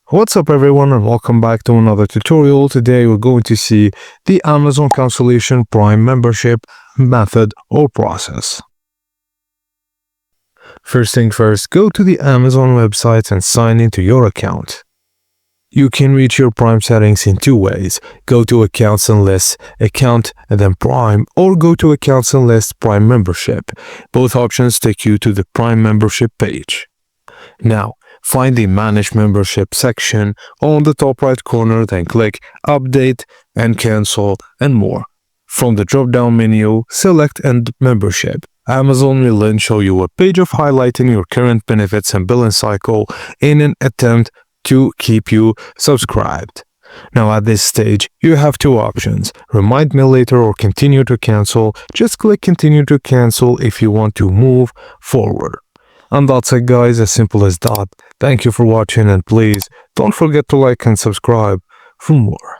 What's up everyone and welcome back to another tutorial. Today we're going to see the Amazon cancellation Prime membership method or process. First thing first, go to the Amazon website and sign into your account. You can reach your Prime settings in two ways. Go to Accounts and Lists, Account and then Prime, or go to Accounts and Lists, Prime Membership. Both options take you to the Prime membership page. Now, find the Manage Membership section on the top right corner, then click Update and Cancel and More. From the drop-down menu, select End Membership. Amazon will then show you a page of highlighting your current benefits and billing cycle in an attempt to keep you subscribed. Now at this stage, you have two options, Remind Me Later or Continue to Cancel. Just click Continue to Cancel if you want to move forward. And that's it guys, as simple as that. Thank you for watching and please don't forget to like and subscribe for more.